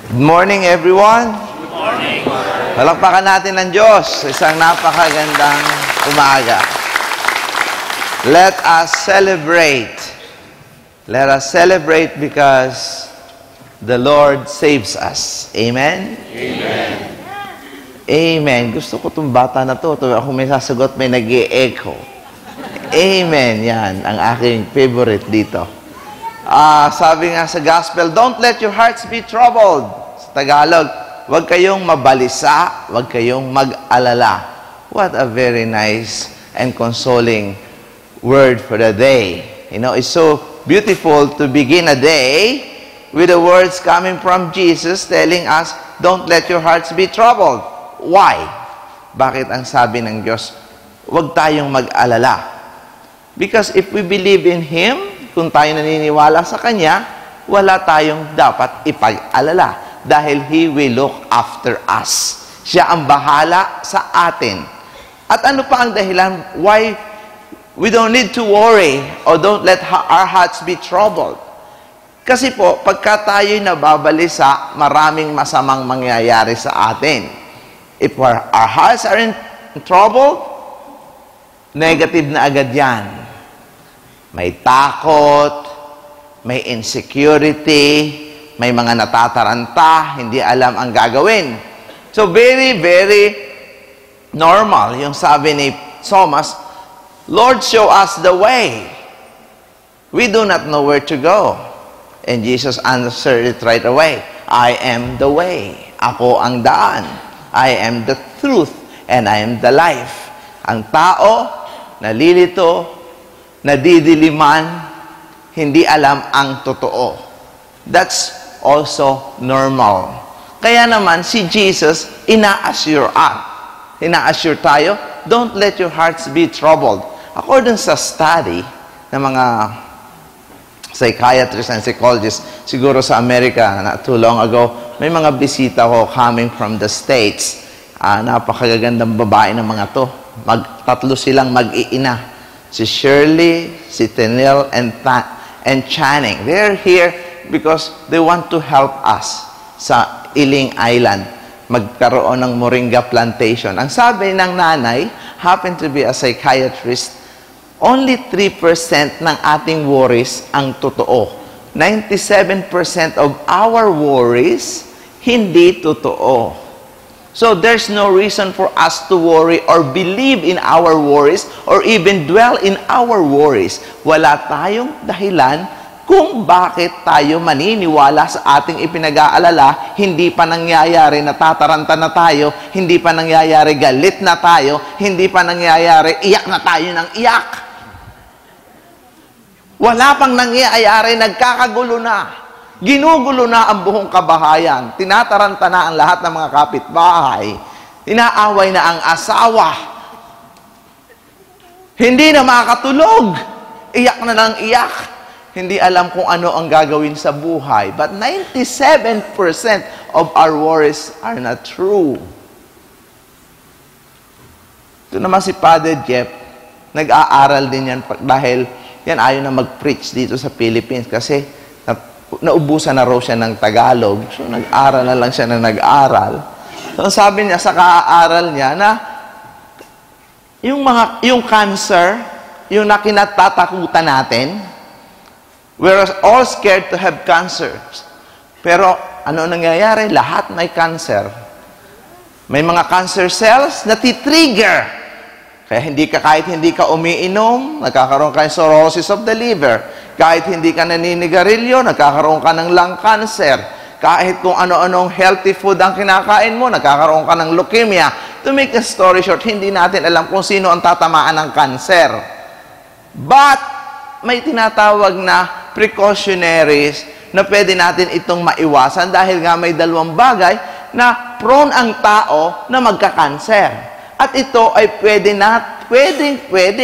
Good morning, everyone. Good morning. Palakpakan natin ng Diyos sa isang napakagandang umaga. Let us celebrate. Let us celebrate because the Lord saves us. Amen? Amen. Amen. Gusto ko itong bata na to. Ako may sasagot, may nag-e-echo. Amen. Yan, ang aking favorite dito. Sabi nga sa gospel, don't let your hearts be troubled. Sa Tagalog, huwag kayong mabalisa, huwag kayong mag-alala. What a very nice and consoling word for the day. You know, it's so beautiful to begin a day with the words coming from Jesus telling us, don't let your hearts be troubled. Why? Bakit ang sabi ng Diyos, huwag tayong mag-alala? Because if we believe in Him, kung tayo naniniwala sa Kanya, wala tayong dapat ipag-alala dahil He will look after us. Siya ang bahala sa atin. At ano pa ang dahilan why we don't need to worry or don't let our hearts be troubled? Kasi po, pagka tayo'y nababalisa, maraming masamang mangyayari sa atin. If our hearts are in trouble, negative na agad yan. May takot, may insecurity, may mga natataranta, hindi alam ang gagawin. So very, very normal yung sabi ni Thomas, Lord, show us the way. We do not know where to go. And Jesus answered it right away. I am the way. Ako ang daan. I am the truth and I am the life. Ang tao, nalilito, nadidiliman, hindi alam ang totoo. That's also normal. Kaya naman, si Jesus, ina-assure tayo, don't let your hearts be troubled. According sa study ng mga psychiatrists and psychologists, siguro sa Amerika, not too long ago, may mga bisita ko coming from the States. Napakagagandang babae ng mga to. Tatlo silang mag-iina. Si Shirley, si Tenille, and Channing. They're here because they want to help us sa Iling Island. Magkaroon ng moringa plantation. Ang sabi ng nanay, happened to be a psychiatrist, only 3% ng ating worries ang totoo. 97% of our worries, hindi totoo. So there's no reason for us to worry or believe in our worries or even dwell in our worries. Wala tayong dahilan kung bakit tayo maniniwala sa ating ipinag-aalala, hindi pa nangyayari, natataranta na tayo, hindi pa nangyayari, galit na tayo, hindi pa nangyayari, iyak na tayo ng iyak. Wala pang nangyayari, nagkakagulo na. Ginugulo na ang buong kabahayan. Tinataranta na ang lahat ng mga kapitbahay. Inaaway na ang asawa. Hindi na makakatulog. Iyak na ng iyak. Hindi alam kung ano ang gagawin sa buhay. But 97% of our worries are not true. Ito naman si Father Jeff, nag-aaral din yan dahil yan ayaw na mag-preach dito sa Philippines kasi naubusan na raw siya ng Tagalog. So, nag-aral na lang siya na nag-aral. So, sabi niya sa ka-aaral niya na yung cancer, yung nakinatatakutan natin, we're all scared to have cancer. Pero, ano nangyayari? Lahat may cancer. May mga cancer cells na titrigger. Kaya kahit hindi ka umiinom, nagkakaroon ka ng cirrhosis of the liver. Kahit hindi ka naninigarilyo, nagkakaroon ka ng lung cancer. Kahit kung ano-anong healthy food ang kinakain mo, nagkakaroon ka ng leukemia. To make a story short, hindi natin alam kung sino ang tatamaan ng cancer. But, may tinatawag na precautionaries na pwede natin itong maiwasan dahil nga may dalawang bagay na prone ang tao na magka-cancer. At ito ay pwede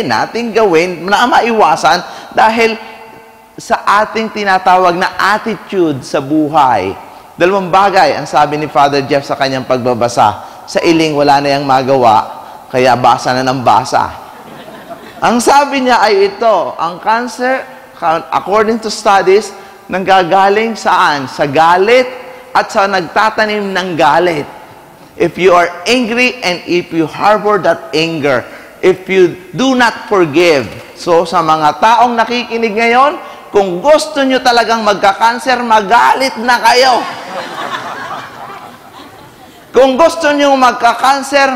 nating gawin na maiwasan dahil sa ating tinatawag na attitude sa buhay. Dalawang bagay ang sabi ni Father Jeff sa kanyang pagbabasa. Sa Iling, wala na yang magawa, kaya basa na ng basa. Ang sabi niya ay ito, ang cancer, according to studies, nanggagaling saan? Sa galit at sa nagtatanim ng galit. If you are angry and if you harbor that anger, if you do not forgive. So, sa mga taong nakikinig ngayon, kung gusto nyo talagang magka-cancer, magalit na kayo. Kung gusto nyo magka-cancer,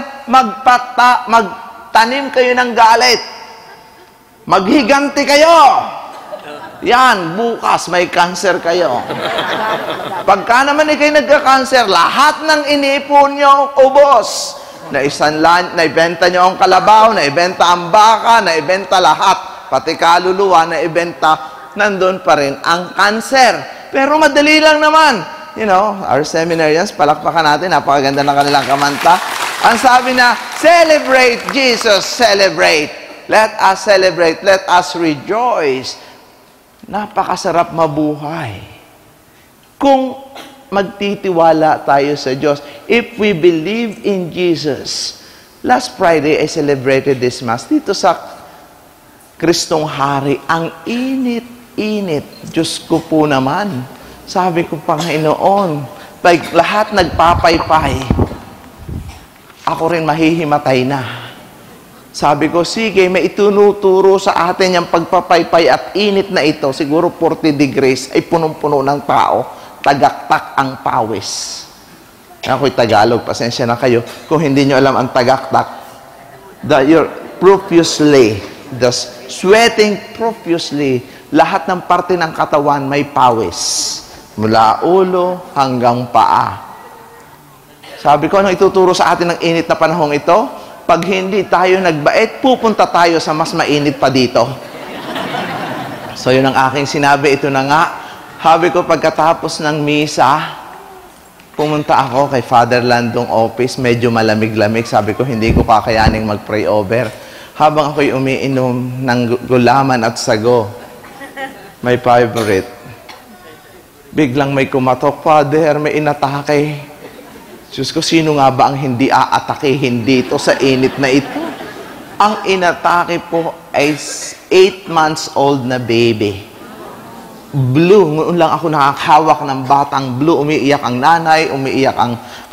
magtanim kayo ng galit. Maghiganti kayo. Yan, bukas may cancer kayo. Pagka naman kayo nagka-cancer, lahat ng inipon nyo, ubos. Naibenta nyo ang kalabaw, naibenta ang baka, naibenta lahat. Pati kaluluwa, naibenta, nandun pa rin ang cancer. Pero madali lang naman. You know, our seminarians, palakpakan natin, napakaganda ng kanilang kamanta. Ang sabi na, celebrate Jesus, celebrate. Let us celebrate, let us rejoice. Napakasarap mabuhay. Kung magtitiwala tayo sa Diyos, if we believe in Jesus. Last Friday, I celebrated this Mass. Dito sa Kristong Hari, ang init-init. Diyos ko po naman. Sabi ko, Panginoon, like lahat nagpapaypay, ako rin mahihimatay na. Sabi ko, sige, may itunuturo sa atin yung pagpapaypay at init na ito, siguro 40 degrees, ay punong-puno ng tao, tagaktak ang pawis. Ako'y Tagalog, pasensya na kayo. Kung hindi nyo alam ang tagaktak, you're profusely, sweating profusely, lahat ng parte ng katawan may pawis. Mula ulo hanggang paa. Sabi ko, anong ituturo sa atin ng init na panahong ito? Pag hindi tayo nagbait, pupunta tayo sa mas mainit pa dito. So, yun ang aking sinabi. Ito na nga. Sabi ko, pagkatapos ng misa, pumunta ako kay Father Landong office. Medyo malamig-lamig. Sabi ko, hindi ko kakayaning mag-pray over. Habang ako'y umiinom ng gulaman at sago, my favorite, biglang may kumatok, Father, may inatake. Diyos ko, sino nga ba ang hindi aatakehin dito sa init na ito? Ang inatake po ay 8 months old na baby. Blue. Ngayon lang ako nakakahawak ng batang blue. Umiiyak ang nanay, umiiyak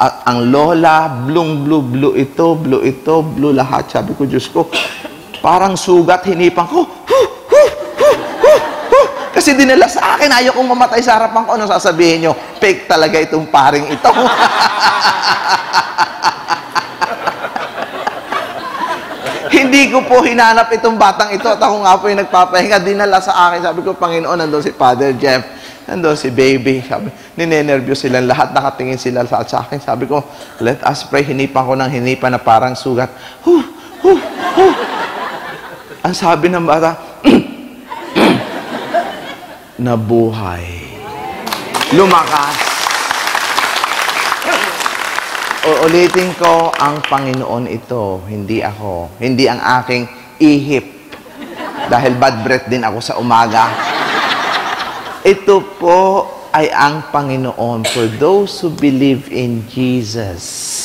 ang lola. Blue ito, blue lahat. Sabi ko, Diyos ko, parang sugat, hinipang ko. Kasi dinala sa akin, ayaw kong mamatay sa harapan ko. Ano sasabihin nyo? Fake talaga itong paring ito. Hindi ko po hinanap itong batang ito at ako nga po yung nagpapahinga. Dinala sa akin. Sabi ko, Panginoon, nandun si Father Jeff. Nandun si baby. Sabi, ninenervyos silang lahat. Nakatingin sila sa akin. Sabi ko, let us pray. Hinipan ko ng hinipan na parang sugat. Ang sabi ng bata, nabuhay. Lumakas. Uulitin ko, ang Panginoon ito, hindi ako. Hindi ang aking ihip. Dahil bad breath din ako sa umaga. Ito po ay ang Panginoon for those who believe in Jesus.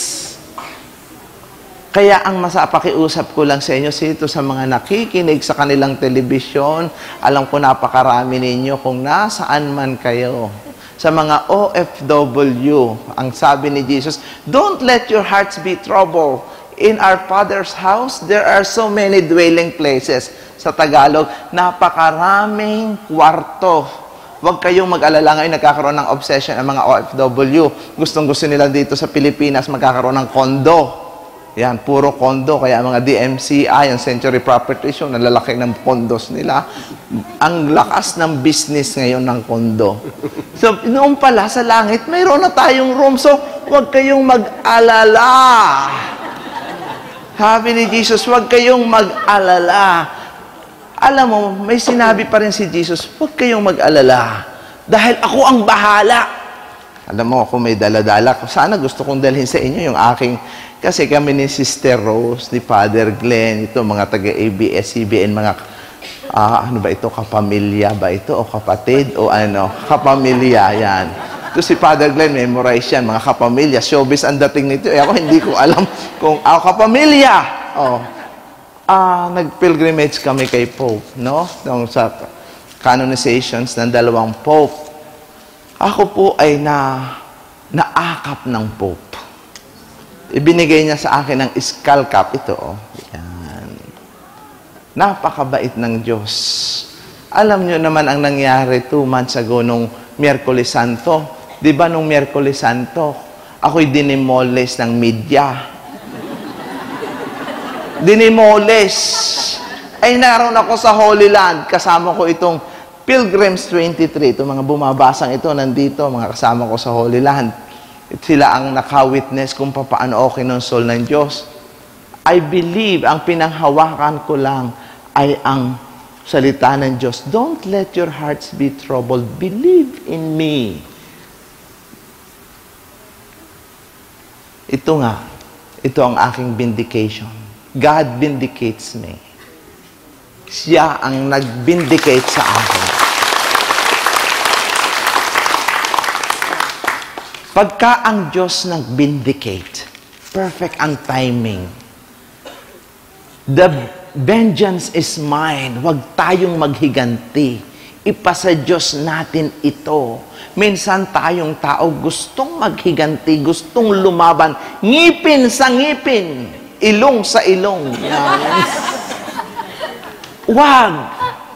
Kaya ang masapakiusap ko lang sa inyo, sito sa mga nakikinig sa kanilang telebisyon, alam ko napakarami ninyo kung nasaan man kayo. Sa mga OFW, ang sabi ni Jesus, don't let your hearts be troubled. In our Father's house, there are so many dwelling places. Sa Tagalog, napakaraming kwarto. Huwag kayong mag-alala ngayon, nagkakaroon ng obsession ang mga OFW. Gustong-gusto nila dito sa Pilipinas magkakaroon ng kondo. Yan, puro kondo. Kaya mga DMCI, yung Century Properties, yung nalalaki ng kondos nila. Ang lakas ng business ngayon ng kondo. So, noon pala sa langit, mayroon na tayong room. So, huwag kayong mag-alala. Sabi ni Jesus, huwag kayong mag-alala. Alam mo, may sinabi pa rin si Jesus, huwag kayong mag-alala. Dahil ako ang bahala. Alam mo, ako may dala-dala. Sana gusto kong dalhin sa inyo yung aking. Kasi kami ni Sister Rose, ni Father Glenn, ito mga taga-ABS-CBN, mga, ano ba ito, kapamilya ba ito, o kapatid, o ano, kapamilya, yan. Ito si Father Glenn, memorize yan, mga kapamilya, showbiz ang dating nito, ako hindi ko alam kung, kapamilya, nag-pilgrimage kami kay Pope, no? Sa canonizations ng 2 Pope. Ako po ay naakap ng Pope. Ibinigay niya sa akin ng skull cap. Ito, oh. Yan. Napakabait ng Diyos. Alam nyo naman ang nangyari 2 months ago nung Miyerkules Santo. Di ba nung Miyerkules Santo, ako'y dinimoles ng media. Dinimoles. Ay naroon ako sa Holy Land. Kasama ko itong Pilgrims 23. Itong mga bumabasang ito, nandito, mga kasama ko sa Holy Land. Sila ang naka-witness kung paano okay ng soul ng Diyos. I believe, ang pinanghawakan ko lang ay ang salita ng Diyos. Don't let your hearts be troubled. Believe in me. Ito nga, ito ang aking vindication. God vindicates me. Siya ang nag-vindicate sa akin. Pagka ang Diyos nag-vindicate, perfect ang timing. The vengeance is mine. Huwag tayong maghiganti. Ipasa Diyos natin ito. Minsan tayong tao gustong maghiganti, gustong lumaban. Ngipin sa ngipin. Ilong sa ilong. Yan. Wag!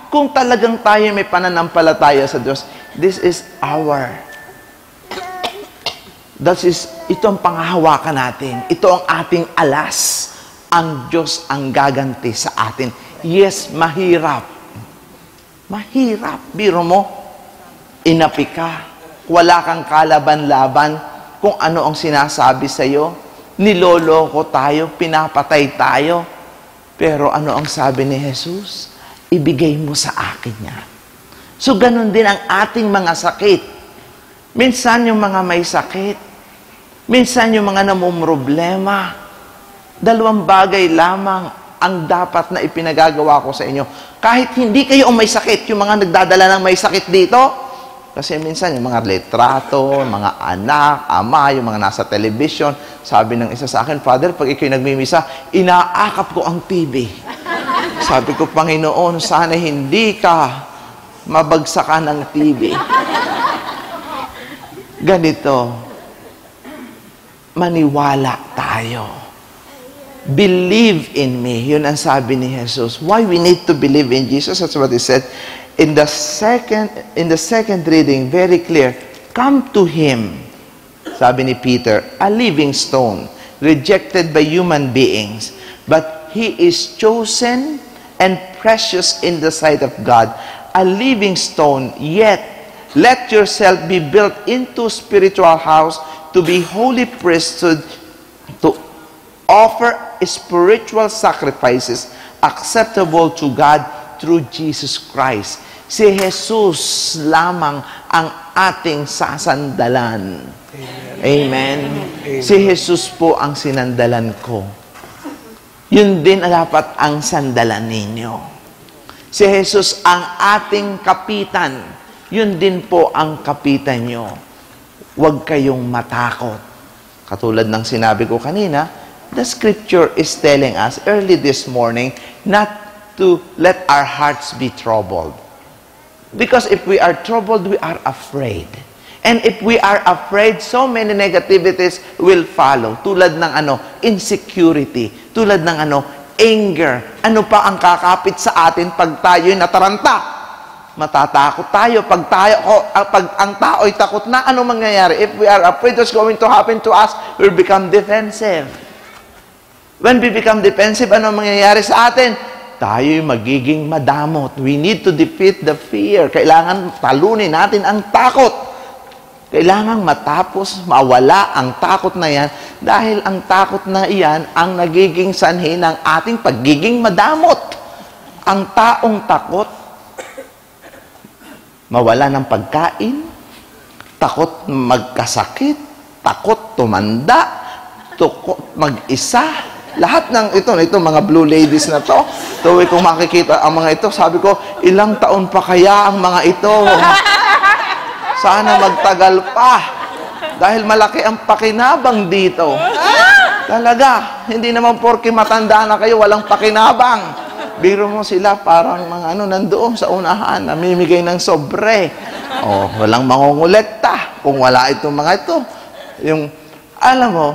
Kung talagang tayo may pananampalataya sa Diyos, this is ito ang panghahawakan natin. Ito ang ating alas. Ang Diyos ang gaganti sa atin. Yes, mahirap. Mahirap. Biro mo, inapi ka. Wala kang kalaban-laban kung ano ang sinasabi sa'yo. Niloloko tayo, pinapatay tayo. Pero ano ang sabi ni Jesus? Ibigay mo sa akin yan. So, ganun din ang ating mga sakit. Minsan yung mga may sakit. Minsan yung mga namumroblema. 2 bagay lamang ang dapat na ipinagagawa ko sa inyo. Kahit hindi kayo may sakit, yung mga nagdadala ng may sakit dito, kasi minsan yung mga litrato, mga anak, ama, yung mga nasa television, sabi ng isa sa akin, Father, pag ikaw nagmimisa, inaakap ko ang TV. Sabi ko, Panginoon, sana hindi ka mabagsakan ng TV. Ganito, maniwala tayo. Believe in me. Yun ang sabi ni Jesus. Why we need to believe in Jesus? That's what he said. In the second reading, very clear, come to Him, sabi ni Peter, a living stone, rejected by human beings, but He is chosen and precious in the sight of God, a living stone, yet let yourself be built into spiritual house to be holy priesthood, to offer spiritual sacrifices acceptable to God through Jesus Christ. Si Jesus lamang ang ating sasandalan. Amen. Amen. Si Jesus po ang sinandalan ko. Yun din dapat ang sandalan ninyo. Si Jesus ang ating kapitan. Yun din po ang kapitan nyo. Huwag kayong matakot. Katulad ng sinabi ko kanina, the scripture is telling us early this morning not to let our hearts be troubled. Because if we are troubled, we are afraid. And if we are afraid, so many negativities will follow. Tulad ng insecurity. Tulad ng anger. Ano pa ang kakapit sa atin pag tayo'y nataranta? Matatakot tayo. Pag ang tao'y takot na, ano mangyayari? If we are afraid what's going to happen to us, we'll become defensive. When we become defensive, ano mangyayari sa atin? Tayo'y magiging madamot. We need to defeat the fear. Kailangan talunin natin ang takot. Kailangan matapos, mawala ang takot na yan dahil ang takot na iyan ang nagiging sanhi ng ating pagiging madamot. Ang taong takot, mawala ng pagkain, takot magkasakit, takot tumanda, takot mag-isa. Lahat ng ito mga blue ladies na to, tuwi kong makikita ang mga ito, sabi ko, ilang taon pa kaya ang mga ito? Sana magtagal pa. Dahil malaki ang pakinabang dito. Talaga, hindi naman porke matanda na kayo, walang pakinabang. Biro mo sila parang mga nandoon sa unahan, namimigay ng sobre. Walang mangungulekta kung wala itong mga ito. Alam mo,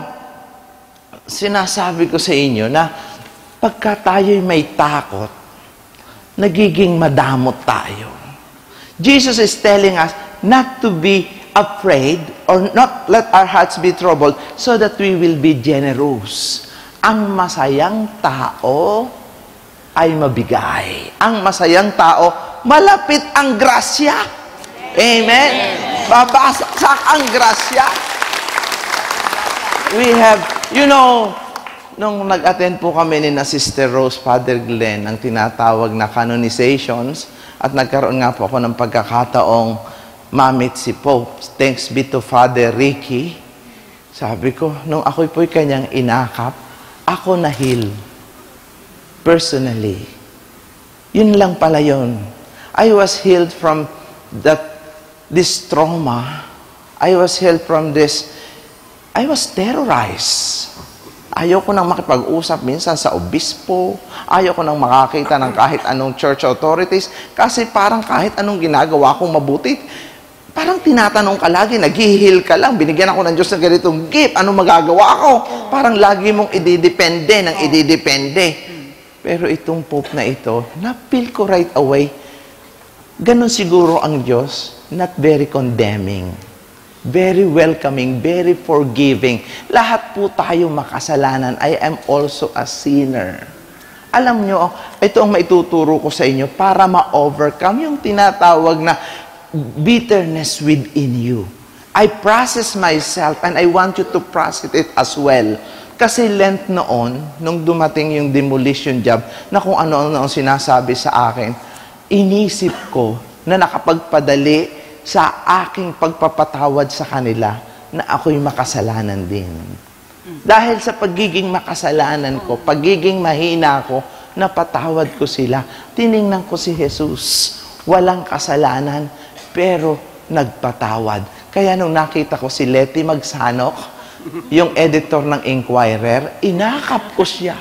sinasabi ko sa inyo na pagka tayo'y may takot, nagiging madamot tayo. Jesus is telling us not to be afraid or not let our hearts be troubled so that we will be generous. Ang masayang tao ay mabigay. Ang masayang tao, malapit ang grasya. Amen? Babasaksak ang grasya. We have, nung nag-attend po kami ni na Sister Rose, Father Glenn, ang tinatawag na canonizations, at nagkaroon nga po ako ng pagkakataong mamit si Pope. Thanks be to Father Ricky. Sabi ko, nung ako'y po'y kanyang inakap, ako na-heal. Personally. Yun lang pala yun. I was healed from this trauma. I was healed from this. I was terrorized. Ayoko nang makipag-usap minsan sa obispo. Ayoko nang makakita ng kahit anong church authorities. Kasi parang kahit anong ginagawa kong mabuti, parang tinatanong ka lagi, nag-heal ka lang, binigyan ako ng Diyos ng ganitong gift, ano magagawa ko? Parang lagi mong ididepende ng ididepende. Pero itong Pope na ito, na-feel ko right away, ganun siguro ang Diyos, not very condemning. Very welcoming, very forgiving. Lahat po tayo makasalanan. I am also a sinner. Alam nyo, ito ang maituturo ko sa inyo para ma-overcome yung tinatawag na bitterness within you. I process myself and I want you to process it as well. Kasi Lent noon, nung dumating yung demolition job, na kung ano-ano ang sinasabi sa akin, inisip ko na nakapagpadali sa aking pagpapatawad sa kanila na ako'y makasalanan din. Dahil sa pagiging makasalanan ko, pagiging mahina ko, napatawad ko sila. Tiningnan ko si Jesus. Walang kasalanan, pero nagpatawad. Kaya nung nakita ko si Letty Magsanok, yung editor ng Inquirer, inakap ko siya.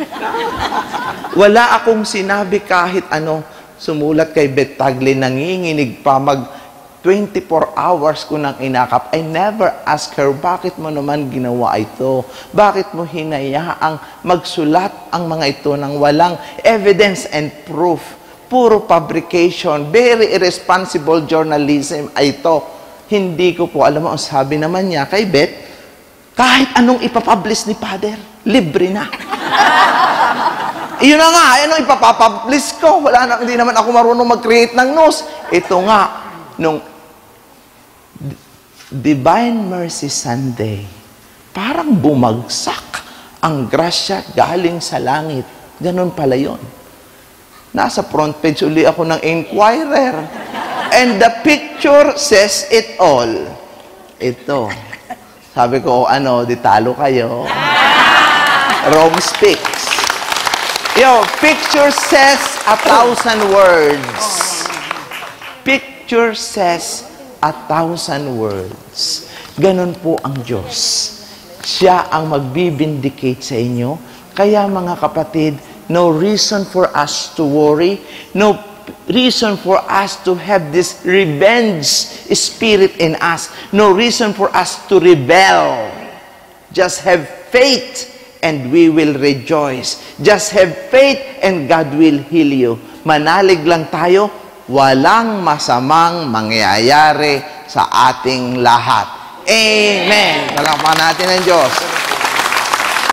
Wala akong sinabi kahit ano. Sumulat kay Beth Tagle, nanginginig pa, 24 hours ko nang inakap. I never ask her, bakit mo naman ginawa ito? Bakit mo hinayaang magsulat ang mga ito ng walang evidence and proof? Puro fabrication, very irresponsible journalism ay ito. Hindi ko po alam ang sabi naman niya kay Beth, kahit anong ipapublish ni Father, libre na. Iyon na nga, anong ipapapublish ko? Hindi naman ako marunong mag-create ng news. Ito nga, nung Divine Mercy Sunday, parang bumagsak ang grasya galing sa langit. Ganun pala yun. Nasa front page uli ako ng Inquirer. And the picture says it all. Ito. Sabi ko, di talo kayo. Rome speaks. Picture says 1,000 words. Picture says 1,000 words. Ganon po ang Diyos. Siya ang magbibindicate sa inyo. Kaya mga kapatid, no reason for us to worry, no reason for us to have this revenge spirit in us, no reason for us to rebel. Just have faith and we will rejoice. Just have faith and God will heal you. Manalig lang tayo, walang masamang mangyayari sa ating lahat. Amen. Palakpakan natin ang Diyos.